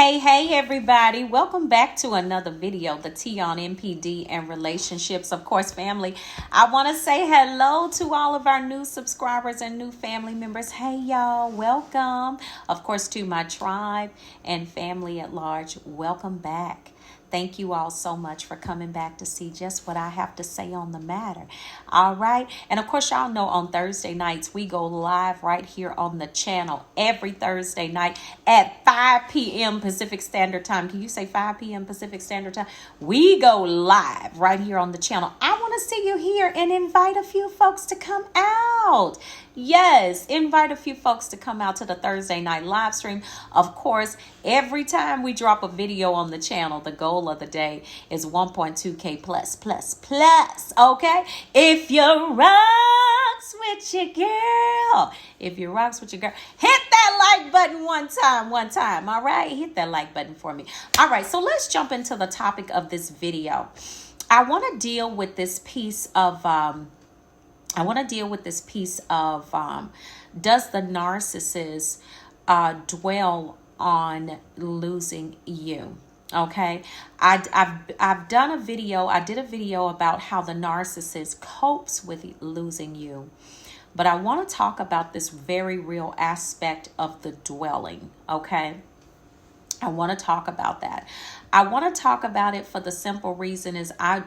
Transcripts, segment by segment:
Hey everybody, welcome back to another video, the T on NPD and relationships. Of course, family, I want to say hello to all of our new subscribers and new family members. Hey y'all, welcome. Of course, to my tribe and family at large, welcome back. Thank you all so much for coming back to see just what I have to say on the matter. All right. And of course, y'all know on Thursday nights, we go live right here on the channel every Thursday night at 5 p.m. Pacific Standard Time. Can you say 5 p.m. Pacific Standard Time? We go live right here on the channel. I want to see you here and invite a few folks to come out. Yes, invite a few folks to come out to the Thursday night live stream. Of course, every time we drop a video on the channel, the goal of the day is 1.2K plus. Okay? If you rocks with your girl, hit that like button one time. All right? Hit that like button for me. All right, so let's jump into the topic of this video. I want to deal with this piece of does the narcissist dwell on losing you? Okay, I've done a video. I did a video about how the narcissist copes with losing you, but I want to talk about this very real aspect of the dwelling. Okay, I want to talk about that. I want to talk about it for the simple reason is I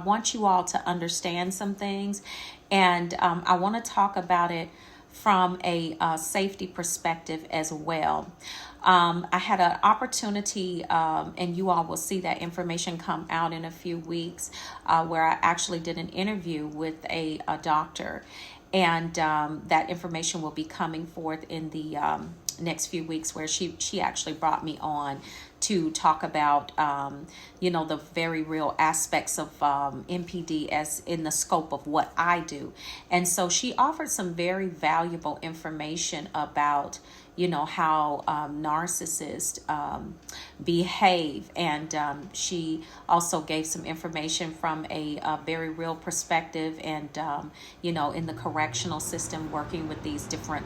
want you all to understand some things, and I want to talk about it from a safety perspective as well. I had an opportunity, and you all will see that information come out in a few weeks, where I actually did an interview with a doctor, and that information will be coming forth in the next few weeks, where she actually brought me on to talk about the very real aspects of NPD as in the scope of what I do. And so she offered some very valuable information about how narcissists behave, and she also gave some information from a very real perspective, and in the correctional system, working with these different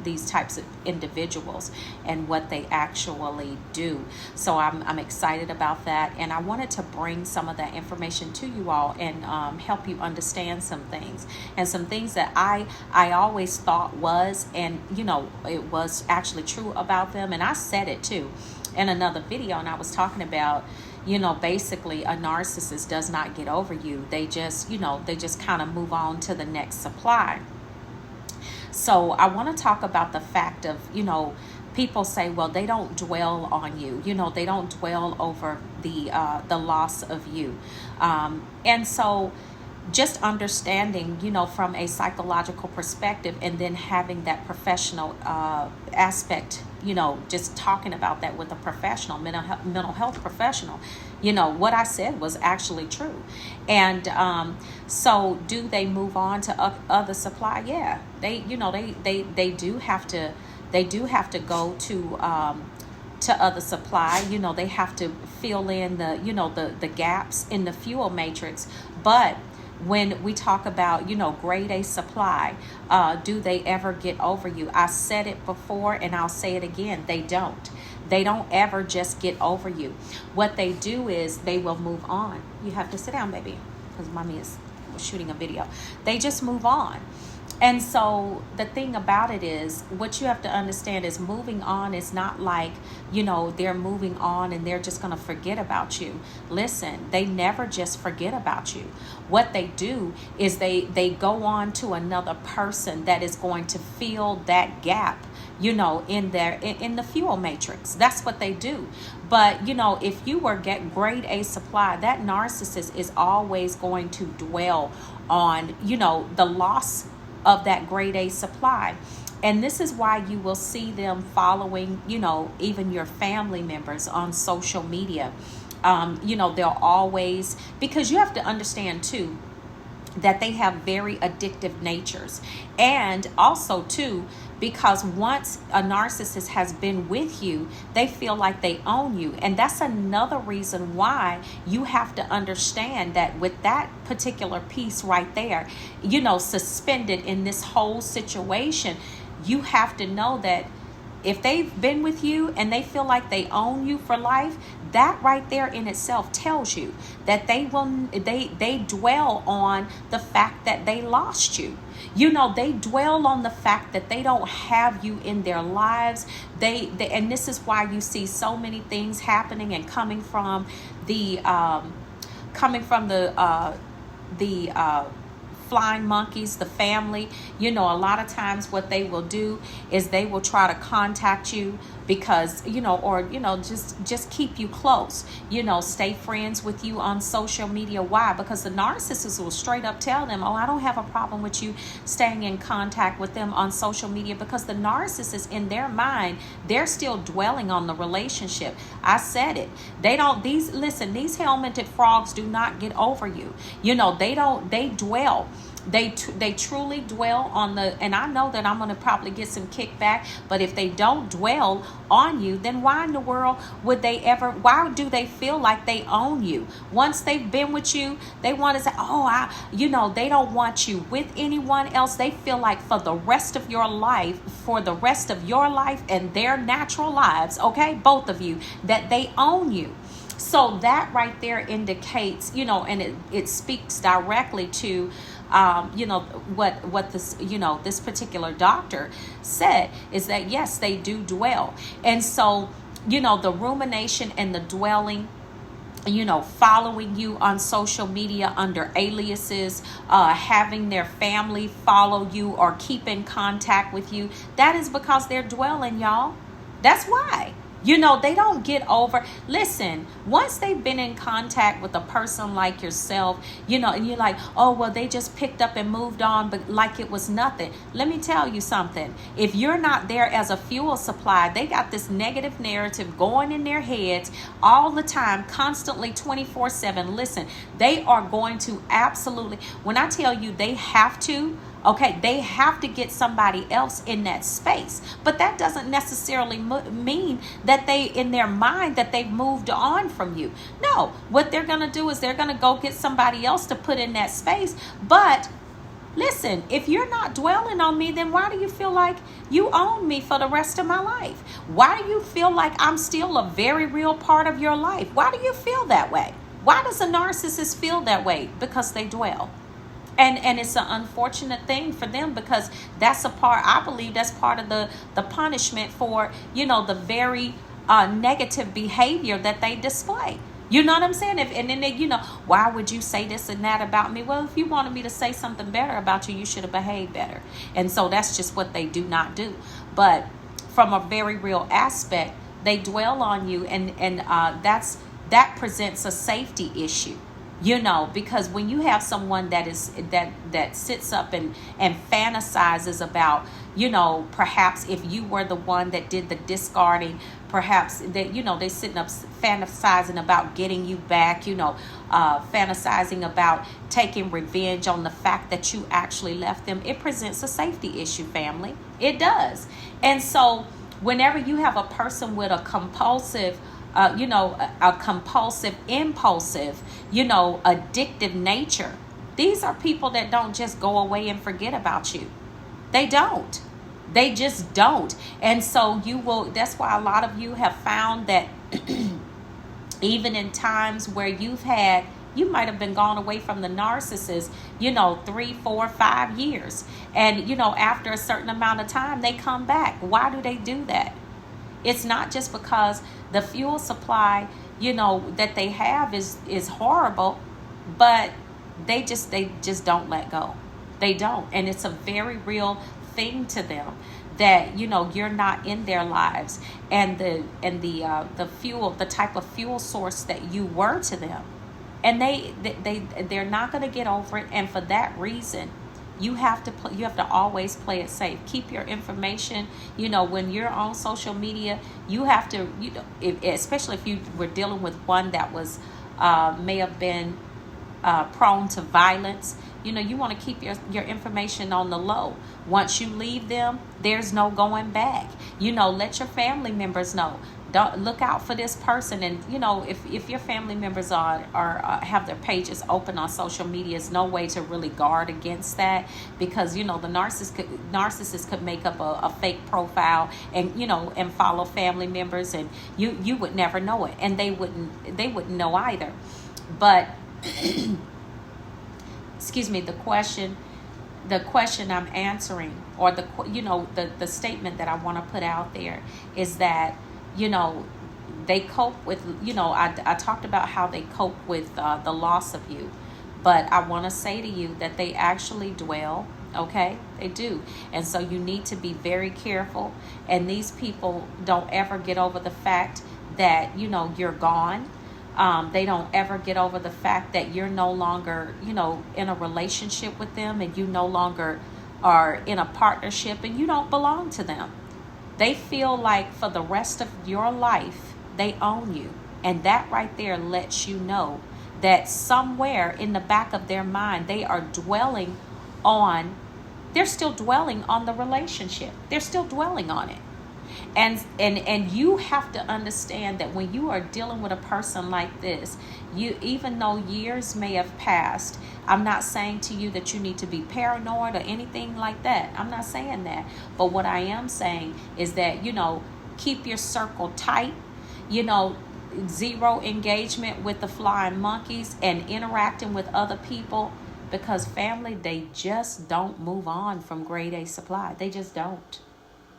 these types of individuals and what they actually do. So I'm excited about that, and I wanted to bring some of that information to you all and help you understand some things, and some things that I always thought was, and it was actually true about them. And I said it too in another video, and I was talking about basically a narcissist does not get over you. They just kind of move on to the next supply. So I want to talk about the fact of people say, well, they don't dwell on you, they don't dwell over the loss of you, and so just understanding, from a psychological perspective, and then having that professional aspect, just talking about that with a professional, mental health professional, what I said was actually true. And so do they move on to other supply? Yeah, they do have to go to other supply. They have to fill in the gaps in the fuel matrix. But when we talk about, grade A supply, do they ever get over you? I said it before and I'll say it again. They don't. They don't ever just get over you. What they do is they will move on. You have to sit down, baby, because mommy is shooting a video. They just move on. And so the thing about it is, what you have to understand is moving on is not like, they're moving on and they're just going to forget about you. Listen, they never just forget about you. What they do is they go on to another person that is going to fill that gap, in the fuel matrix. That's what they do. But, if you were grade A supply, that narcissist is always going to dwell on, the loss of that grade A supply. And this is why you will see them following, even your family members on social media. They'll always, because you have to understand too, that they have very addictive natures. And also too, because once a narcissist has been with you, they feel like they own you. And that's another reason why you have to understand that with that particular piece right there, suspended in this whole situation, you have to know that if they've been with you and they feel like they own you for life, that right there in itself tells you that they dwell on the fact that they lost you. They dwell on the fact that they don't have you in their lives. They and this is why you see so many things happening and coming from the flying monkeys, the family. A lot of times what they will do is they will try to contact you because, just keep you close, stay friends with you on social media. Why? Because the narcissist will straight up tell them, oh, I don't have a problem with you staying in contact with them on social media, because the narcissist, in their mind, they're still dwelling on the relationship. I said it. These helmeted frogs do not get over you. They dwell. They truly dwell on and I know that I'm going to probably get some kickback, but if they don't dwell on you, then why in the world why do they feel like they own you? Once they've been with you, they want to say, they don't want you with anyone else. They feel like for the rest of your life and their natural lives, okay, both of you, that they own you. So that right there indicates, and it speaks directly to what this particular doctor said, is that yes, they do dwell. And so, the rumination and the dwelling, following you on social media under aliases, having their family follow you or keep in contact with you, that is because they're dwelling, y'all. That's why. They don't get over. Listen, once they've been in contact with a person like yourself, and you're like, oh, well, they just picked up and moved on, but like it was nothing. Let me tell you something. If you're not there as a fuel supply, they got this negative narrative going in their heads all the time, constantly 24/7. Listen, they are going to absolutely, when I tell you they have to, okay, they have to get somebody else in that space. But that doesn't necessarily mean that in their mind, that they've moved on from you. No, what they're going to do is they're going to go get somebody else to put in that space. But listen, if you're not dwelling on me, then why do you feel like you own me for the rest of my life? Why do you feel like I'm still a very real part of your life? Why do you feel that way? Why does a narcissist feel that way? Because they dwell. And it's an unfortunate thing for them, because I believe that's part of the punishment for, the very negative behavior that they display. You know what I'm saying? And then they, why would you say this and that about me? Well, if you wanted me to say something better about you, you should have behaved better. And so that's just what they do not do. But from a very real aspect, they dwell on you, and that presents a safety issue. Because when you have someone that sits up and fantasizes about, perhaps if you were the one that did the discarding, perhaps that, they sitting up fantasizing about getting you back, fantasizing about taking revenge on the fact that you actually left them. It presents a safety issue, family. It does. And so whenever you have a person with a compulsive, impulsive, addictive nature, these are people that don't just go away and forget about you. They don't. They just don't. And so that's why a lot of you have found that even in times where you might have been gone away from the narcissist, 3, 4, 5 years. And, after a certain amount of time, they come back. Why do they do that? It's not just because the fuel supply, that they have is horrible, but they just don't let go. They don't. And it's a very real thing to them that, you're not in their lives, and the fuel, the type of fuel source that you were to them. And they're not going to get over it. And for that reason, you have to always play it safe. Keep your information, when you're on social media, you have to, especially if you were dealing with one that was, may have been prone to violence, you want to keep your information on the low. Once you leave them, there's no going back. Let your family members know. don't look out for this person. And if your family members are have their pages open on social media, is no way to really guard against that, because the narcissist could make up a fake profile and and follow family members, and you would never know it, and they wouldn't know either. But excuse me, the question I'm answering, or the statement that I want to put out there, is that they cope with, I talked about how they cope with the loss of you, but I want to say to you that they actually dwell. Okay, they do. And so you need to be very careful. And these people don't ever get over the fact that you're gone. They don't ever get over the fact that you're no longer in a relationship with them, and you no longer are in a partnership, and you don't belong to them. They feel like for the rest of your life they own you, and that right there lets you know that somewhere in the back of their mind they're still dwelling on the relationship. They're still dwelling on it. And you have to understand that when you are dealing with a person like this, even though years may have passed, I'm not saying to you that you need to be paranoid or anything like that. I'm not saying that. But what I am saying is that, keep your circle tight, zero engagement with the flying monkeys and interacting with other people, because family, they just don't move on from grade A supply. They just don't.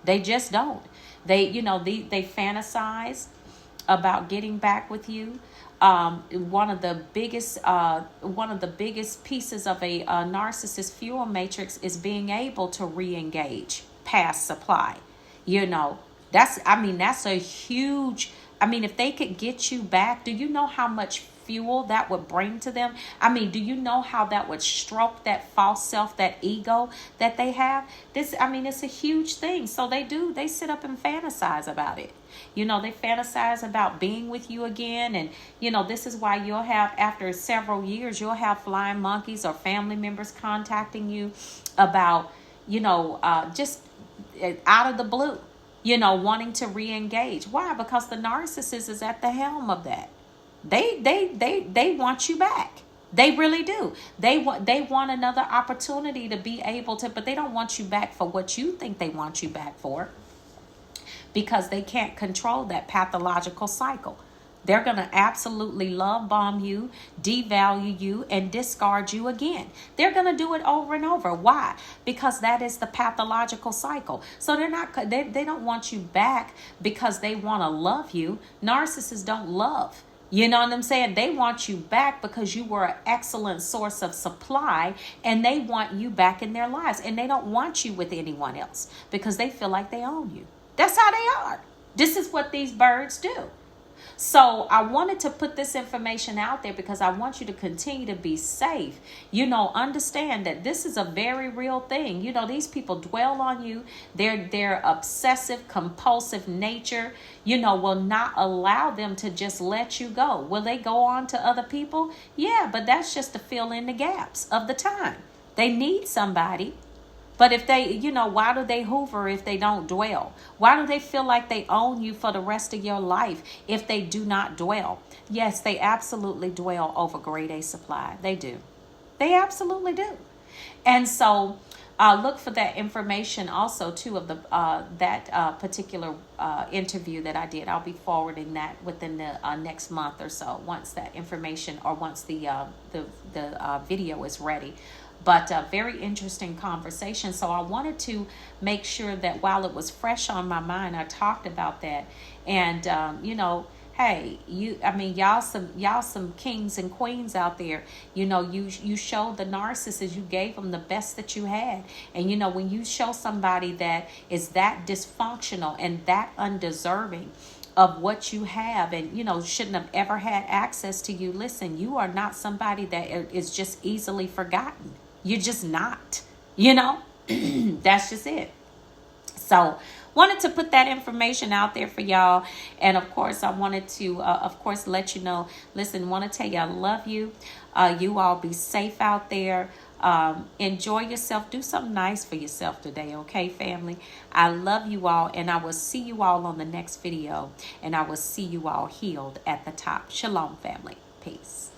They just don't. They fantasize about getting back with you. One of the biggest pieces of a narcissist fuel matrix is being able to re-engage past supply. That's a huge. If they could get you back, do you know how much fuel that would bring to them? Do you know how that would stroke that false self, that ego that they have? It's a huge thing. So they sit up and fantasize about it. They fantasize about being with you again. And, this is why you'll have, after several years, you'll have flying monkeys or family members contacting you about, just out of the blue, wanting to re-engage. Why? Because the narcissist is at the helm of that. They want you back. They really do. They want another opportunity to be able to, but they don't want you back for what you think they want you back for, because they can't control that pathological cycle. They're going to absolutely love bomb you, devalue you, and discard you again. They're going to do it over and over. Why? Because that is the pathological cycle. So they don't want you back because they want to love you. Narcissists don't love. You know what I'm saying? They want you back because you were an excellent source of supply, and they want you back in their lives. And they don't want you with anyone else because they feel like they own you. That's how they are. This is what these birds do. So I wanted to put this information out there because I want you to continue to be safe. Understand that this is a very real thing. These people dwell on you. Their obsessive, compulsive nature, will not allow them to just let you go. Will they go on to other people? Yeah, but that's just to fill in the gaps of the time. They need somebody. But if they, why do they hoover if they don't dwell? Why do they feel like they own you for the rest of your life if they do not dwell? Yes, they absolutely dwell over grade A supply. They do. They absolutely do. And so look for that information also, too, of that particular interview that I did. I'll be forwarding that within the next month or so, once that information, or once the video is ready. But a very interesting conversation. So I wanted to make sure that while it was fresh on my mind, I talked about that. And, hey, y'all some kings and queens out there. You showed the narcissist, you gave them the best that you had. And, when you show somebody that is that dysfunctional and that undeserving of what you have, and shouldn't have ever had access to you, listen, you are not somebody that is just easily forgotten. You're just not, that's just it. So wanted to put that information out there for y'all. And of course, I wanted to, let you know, listen, want to tell you I love you. You all be safe out there. Enjoy yourself. Do something nice for yourself today, okay, family? I love you all, and I will see you all on the next video, and I will see you all healed at the top. Shalom, family. Peace.